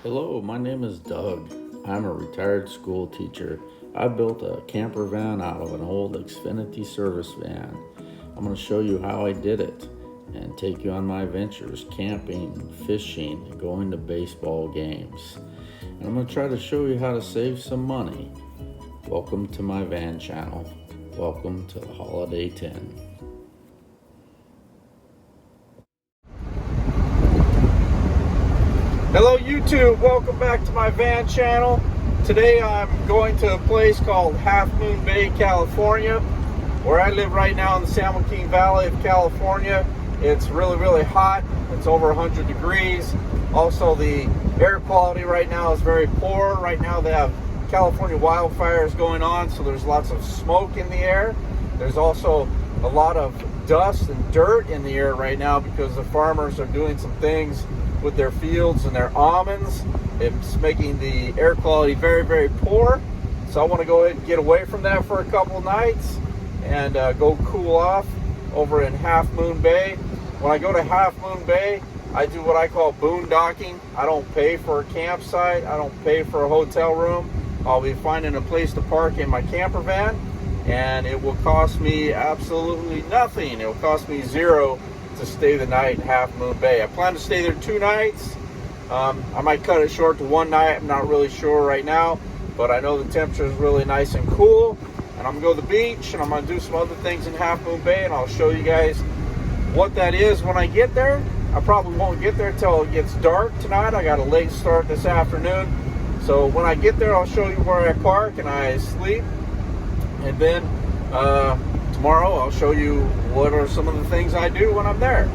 Hello, my name is Doug. I'm a retired school teacher. I built a camper van out of an old Xfinity service van. I'm going to show you how I did it and take you on my adventures, camping, fishing, and going to baseball games. And I'm going to try to show you how to save some money. Welcome to my van channel. Welcome to the Holiday 10. Hello YouTube, welcome back to my van channel. Today I'm going to a place called Half Moon Bay, California, where I live right now in the San Joaquin Valley of California. It's really hot. It's over 100 degrees. Also, the air quality right now is very poor. Right now they have California wildfires going on, so there's lots of smoke in the air. There's also a lot of dust and dirt in the air right now because the farmers are doing some things with their fields and their almonds. It's making the air quality very poor. So I want to go ahead and get away from that for a couple nights and go cool off over in Half Moon Bay. When I go to Half Moon Bay, I do what I call boondocking. I don't pay for a campsite. I don't pay for a hotel room. I'll be finding a place to park in my camper van, and it will cost me absolutely nothing. It will cost me zero to stay the night in Half Moon Bay. I plan to stay there 2 nights. I might cut it short to 1 night. I'm not really sure right now, but I know the temperature is really nice and cool. And I'm gonna go to the beach, and I'm gonna do some other things in Half Moon Bay, and I'll show you guys what that is when I get there. I probably won't get there till it gets dark tonight. I got a late start this afternoon. So when I get there, I'll show you where I park and I sleep. And then tomorrow I'll show you what are some of the things I do when I'm there.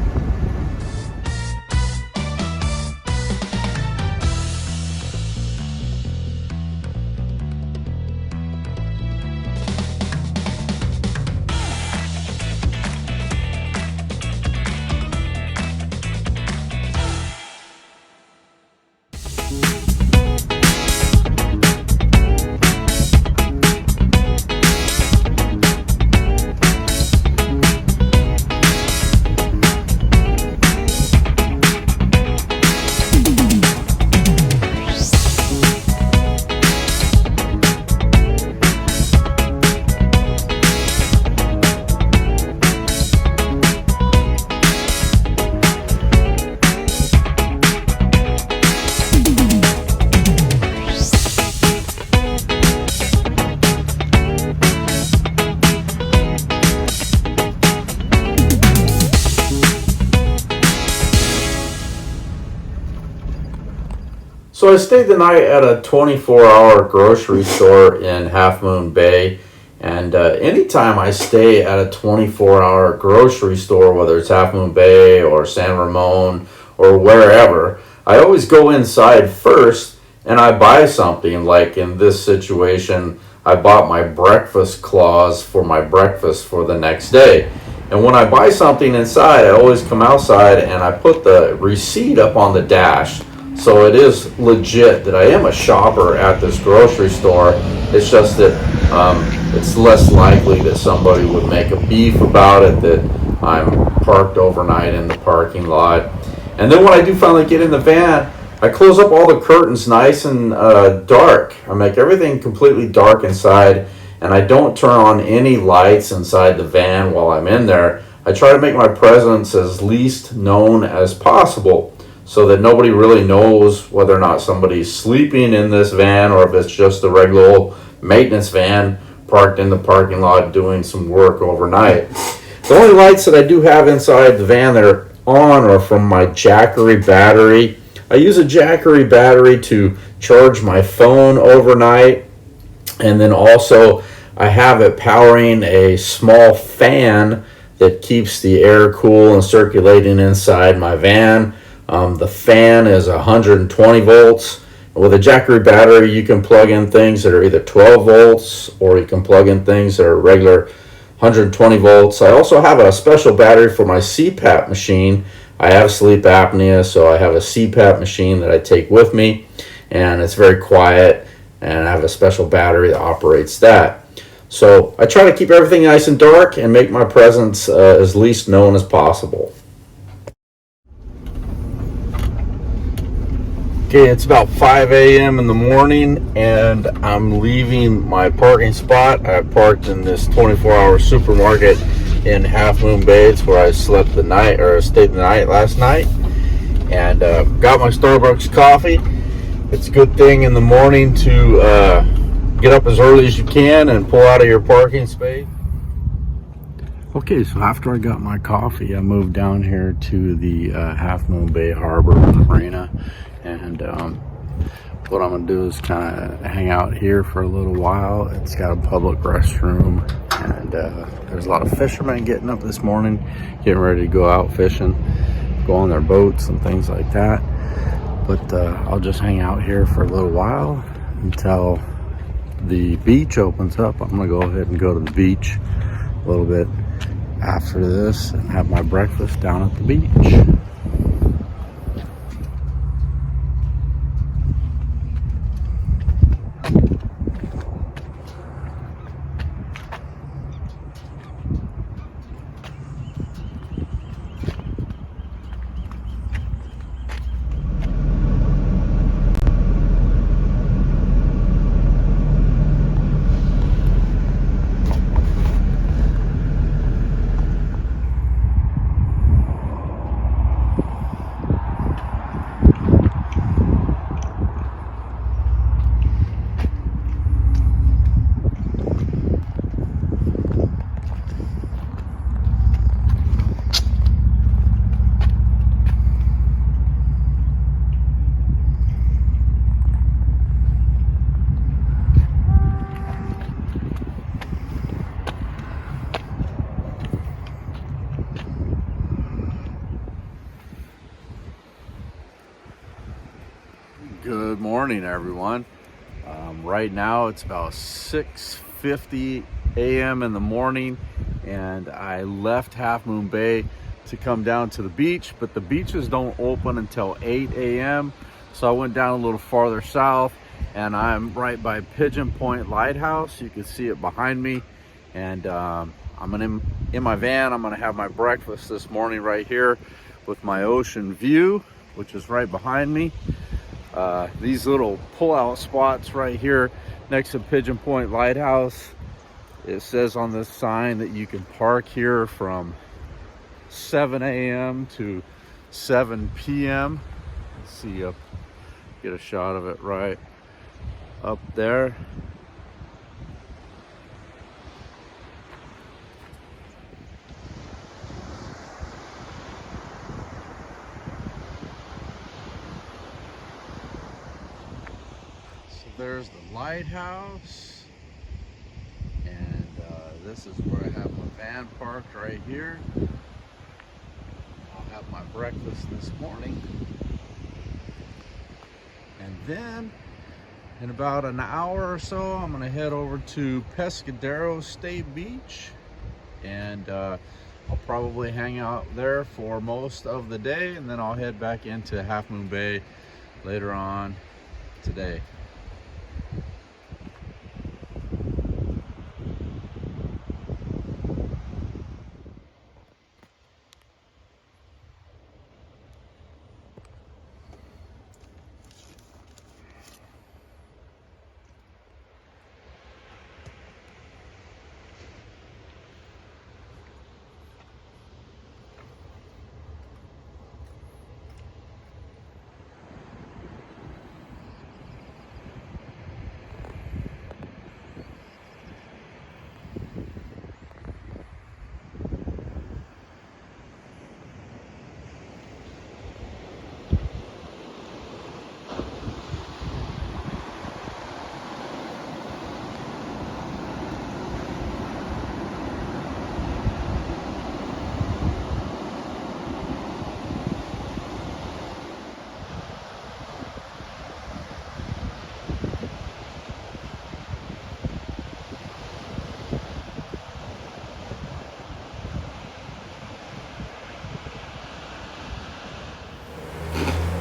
So I stayed the night at a 24-hour grocery store in Half Moon Bay, and anytime I stay at a 24-hour grocery store, whether it's Half Moon Bay or San Ramon or wherever, I always go inside first and I buy something. Like in this situation, I bought my breakfast claws for my breakfast for the next day. And when I buy something inside, I always come outside and I put the receipt up on the dash. So it is legit that I am a shopper at this grocery store. It's just that it's less likely that somebody would make a beef about it, that I'm parked overnight in the parking lot. And then when I do finally get in the van, I close up all the curtains nice and dark. I make everything completely dark inside, and I don't turn on any lights inside the van while I'm in there. I try to make my presence as least known as possible, so that nobody really knows whether or not somebody's sleeping in this van or if it's just a regular old maintenance van parked in the parking lot doing some work overnight. The only lights that I do have inside the van that are on are from my Jackery battery. I use a Jackery battery to charge my phone overnight, and then also I have it powering a small fan that keeps the air cool and circulating inside my van. The fan is 120 volts. With a Jackery battery, you can plug in things that are either 12 volts or you can plug in things that are regular 120 volts. I also have a special battery for my CPAP machine. I have sleep apnea, so I have a CPAP machine that I take with me, and it's very quiet, and I have a special battery that operates that. So I try to keep everything nice and dark and make my presence as least known as possible. Okay, it's about 5 a.m. in the morning, and I'm leaving my parking spot. I parked in this 24-hour supermarket in Half Moon Bay. It's where I stayed the night last night, and got my Starbucks coffee. It's a good thing in the morning to get up as early as you can and pull out of your parking space. Okay, so after I got my coffee, I moved down here to the Half Moon Bay Harbor Marina, and what I'm gonna do is kind of hang out here for a little while. It's got a public restroom, and there's a lot of fishermen getting up this morning, getting ready to go out fishing, go on their boats and things like that. But I'll just hang out here for a little while until the beach opens up. I'm gonna go ahead and go to the beach a little bit after this and have my breakfast down at the beach. Good morning, everyone. Right now it's about 6:50 a.m. in the morning, and I left Half Moon Bay to come down to the beach, but the beaches don't open until 8 a.m. So I went down a little farther south, and I'm right by Pigeon Point Lighthouse. You can see it behind me, and in my van. I'm gonna have my breakfast this morning right here with my ocean view, which is right behind me. These little pull-out spots right here next to Pigeon Point Lighthouse, it says on this sign that you can park here from 7 a.m. to 7 p.m. Let's see, get a shot of it right up there. There's the lighthouse, and this is where I have my van parked right here. I'll have my breakfast this morning, and then in about an hour or so I'm gonna head over to Pescadero State Beach, and I'll probably hang out there for most of the day, and then I'll head back into Half Moon Bay later on today.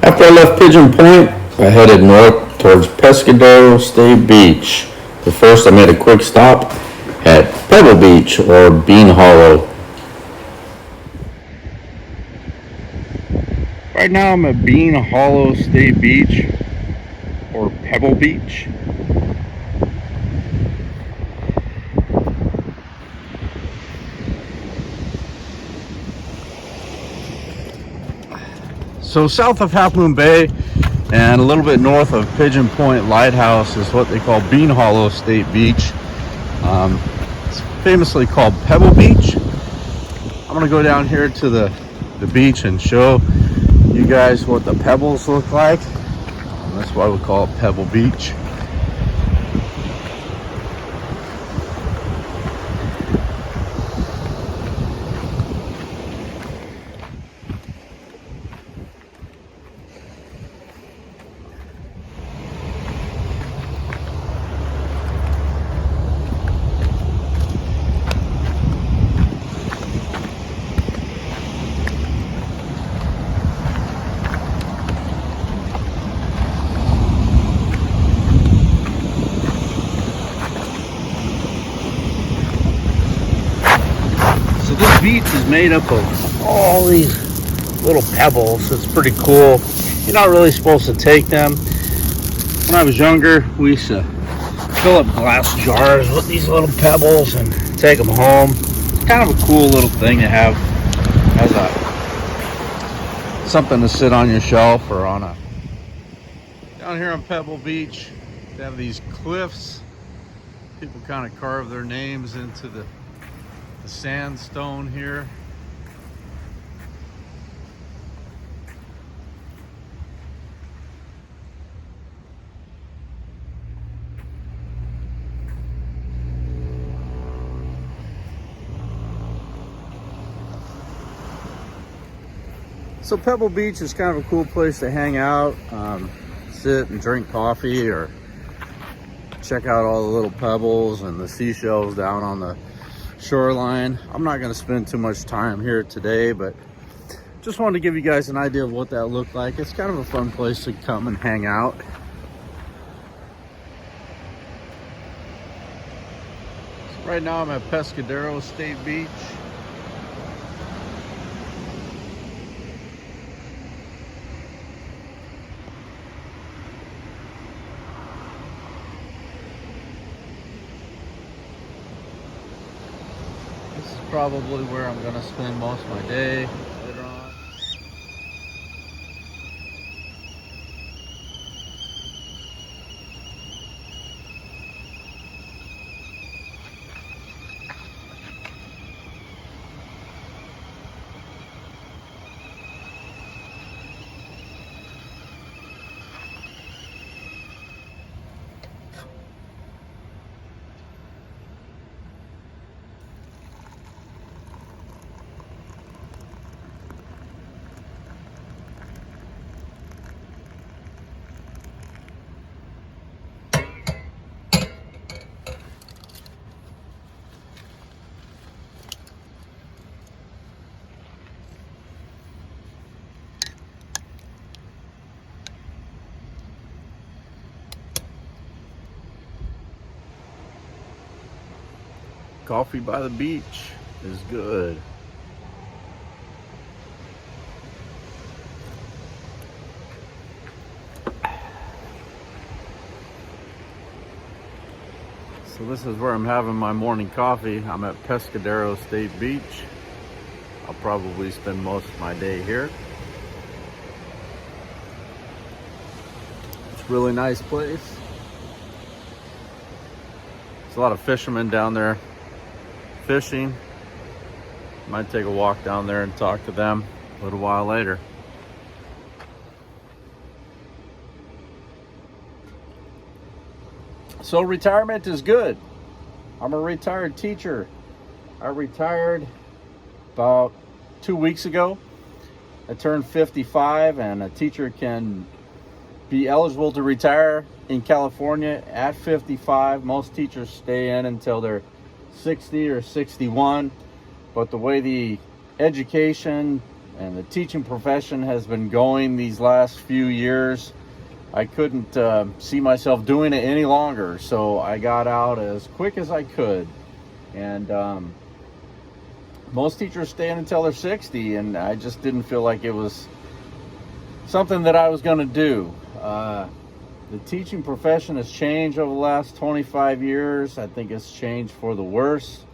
After I left Pigeon Point, I headed north towards Pescadero State Beach. But first I made a quick stop at Pebble Beach, or Bean Hollow. Right now I'm at Bean Hollow State Beach. or Pebble Beach. So south of Half Moon Bay and a little bit north of Pigeon Point Lighthouse is what they call Bean Hollow State Beach. It's famously called Pebble Beach. I'm gonna go down here to the beach and show you guys what the pebbles look like. And that's why we call it Pebble Beach. So this beach is made up of all these little pebbles. It's pretty cool. You're not really supposed to take them. When I was younger, we used to fill up glass jars with these little pebbles and take them home. It's kind of a cool little thing to have as something to sit on your shelf or on a. Down here on Pebble Beach, they have these cliffs. People kind of carve their names into the sandstone here. So Pebble Beach is kind of a cool place to hang out, sit and drink coffee or check out all the little pebbles and the seashells down on the shoreline. I'm not going to spend too much time here today, but just wanted to give you guys an idea of what that looked like. It's kind of a fun place to come and hang out. So right now I'm at Pescadero State Beach. This is probably where I'm going to spend most of my day later on. Coffee by the beach is good. So this is where I'm having my morning coffee. I'm at Pescadero State Beach. I'll probably spend most of my day here. It's a really nice place. There's a lot of fishermen down there fishing. Might take a walk down there and talk to them a little while later. So retirement is good. I'm a retired teacher. I retired about 2 weeks ago. I turned 55, and a teacher can be eligible to retire in California at 55. Most teachers stay in until they're 60 or 61, but the way the education and the teaching profession has been going these last few years, I couldn't see myself doing it any longer, so I got out as quick as I could. And most teachers stay in until they're 60, and I just didn't feel like it was something that I was going to do. The teaching profession has changed over the last 25 years. I think it's changed for the worse.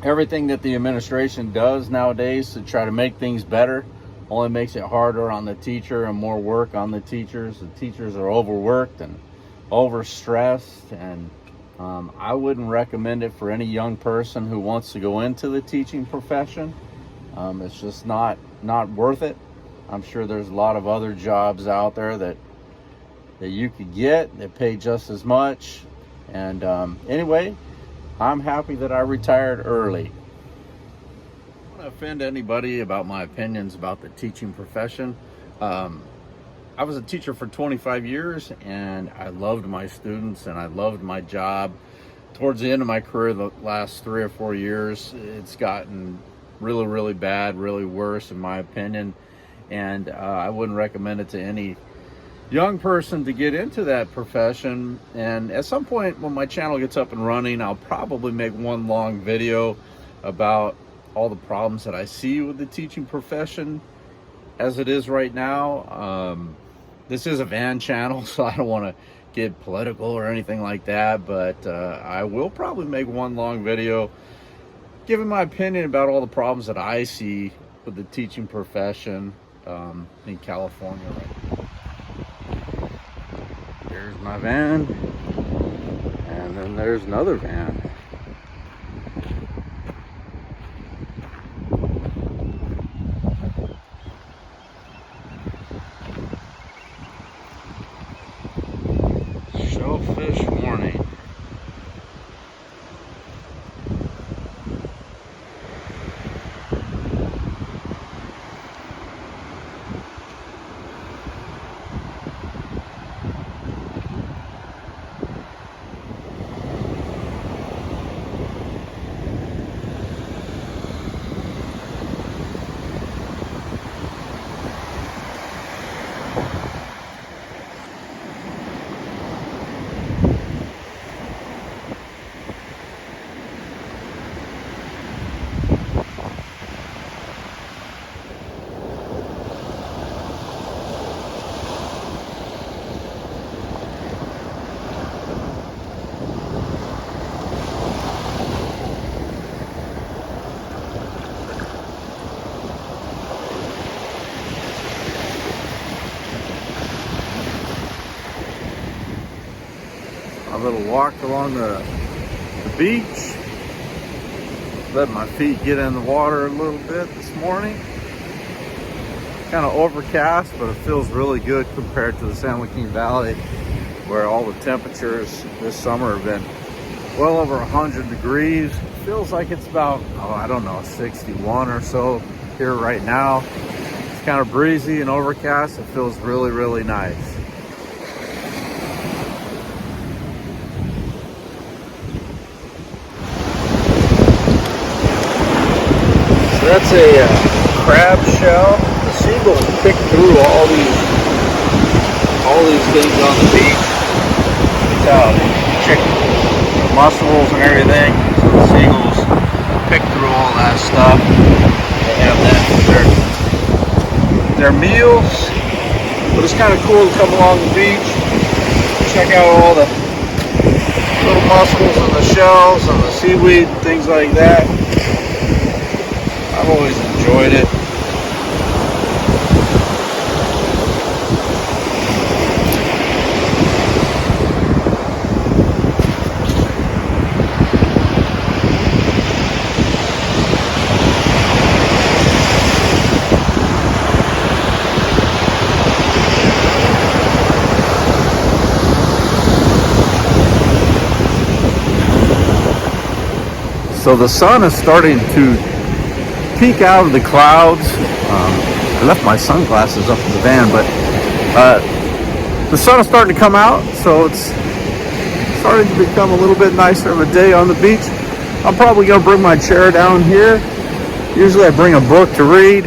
Everything that the administration does nowadays to try to make things better only makes it harder on the teacher and more work on the teachers. The teachers are overworked and overstressed, and I wouldn't recommend it for any young person who wants to go into the teaching profession. It's just not worth it. I'm sure there's a lot of other jobs out there that you could get that pay just as much. And anyway, I'm happy that I retired early. I don't want to offend anybody about my opinions about the teaching profession. I was a teacher for 25 years, and I loved my students and I loved my job. Towards the end of my career, the last 3 or 4 years, it's gotten really, really bad, really worse in my opinion. And I wouldn't recommend it to any young person to get into that profession. And at some point when my channel gets up and running, I'll probably make one long video about all the problems that I see with the teaching profession as it is right now. This is a van channel, so I don't want to get political or anything like that, but I will probably make one long video giving my opinion about all the problems that I see with the teaching profession in California right now. There's my van, and then there's another van. Shellfish warning. A little walk along the beach. Let my feet get in the water a little bit this morning. Kind of overcast, but it feels really good compared to the San Joaquin Valley, where all the temperatures this summer have been well over 100 degrees. It feels like it's about, I don't know, 61 or so here right now. It's kind of breezy and overcast. It feels really, really nice. That's a crab shell. The seagulls pick through all these things on the beach. It's out. Check the mussels and everything. So the seagulls pick through all that stuff. They have that for their meals. But it's kind of cool to come along the beach, check out all the little mussels and the shells and the seaweed and things like that. I've always enjoyed it. So the sun is starting to peek out of the clouds. I left my sunglasses up in the van, but the sun is starting to come out, so it's starting to become a little bit nicer of a day on the beach. I'm probably going to bring my chair down here. Usually I bring a book to read.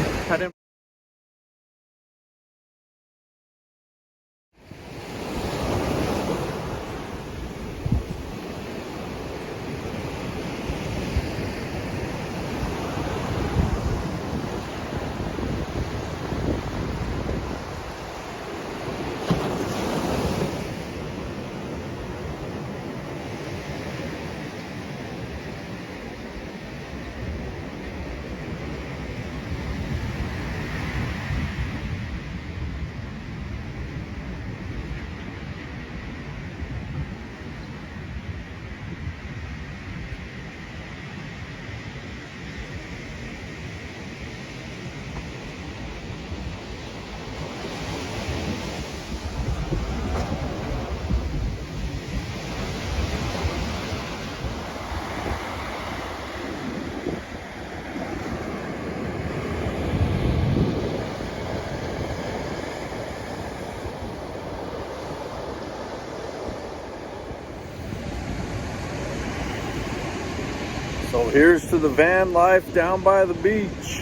So here's to the van life down by the beach.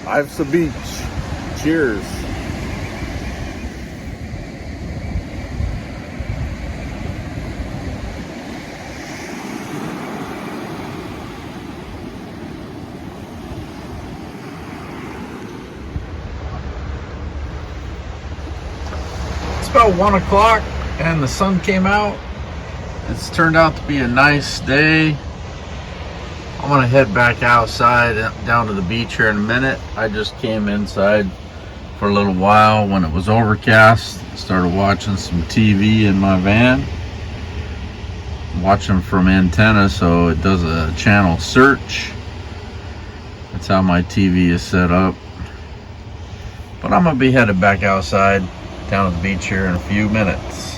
Life's a beach. Cheers. It's about 1 o'clock and the sun came out. It's turned out to be a nice day. I'm gonna head back outside down to the beach here in a minute. I just came inside for a little while when it was overcast. Started watching some TV in my van. I'm watching from antenna, so it does a channel search. That's how my TV is set up. But I'm gonna be headed back outside down to the beach here in a few minutes.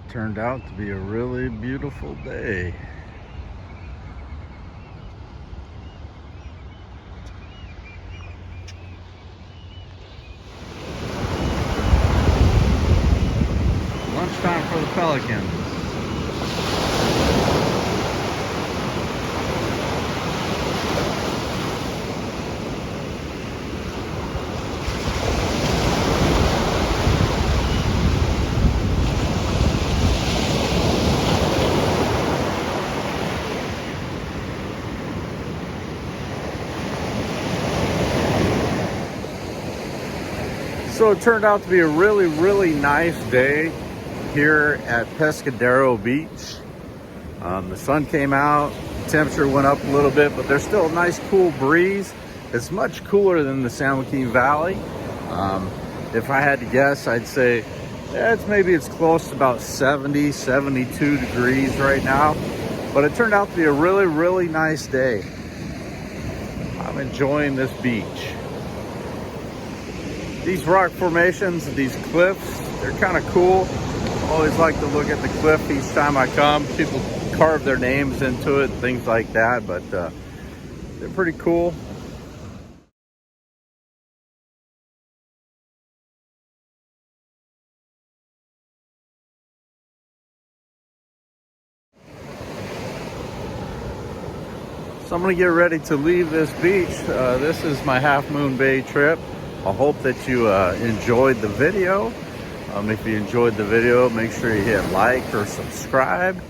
Turned out to be a really beautiful day. Lunchtime for the Pelicans. So it turned out to be a really nice day here at Pescadero Beach. The sun came out, temperature went up a little bit, but there's still a nice cool breeze. It's much cooler than the San Joaquin Valley. If I had to guess, I'd say it's close to about 70, 72 degrees right now. But it turned out to be a really nice day. I'm enjoying this beach. These rock formations, these cliffs, they're kind of cool. I always like to look at the cliff each time I come. People carve their names into it, things like that, but they're pretty cool. So I'm gonna get ready to leave this beach. This is my Half Moon Bay trip. I hope that you enjoyed the video. If you enjoyed the video, make sure you hit like or subscribe.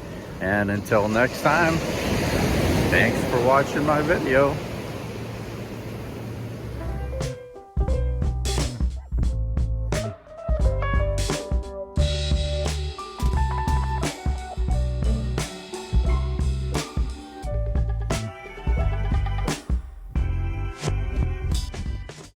And until next time, thanks for watching my video.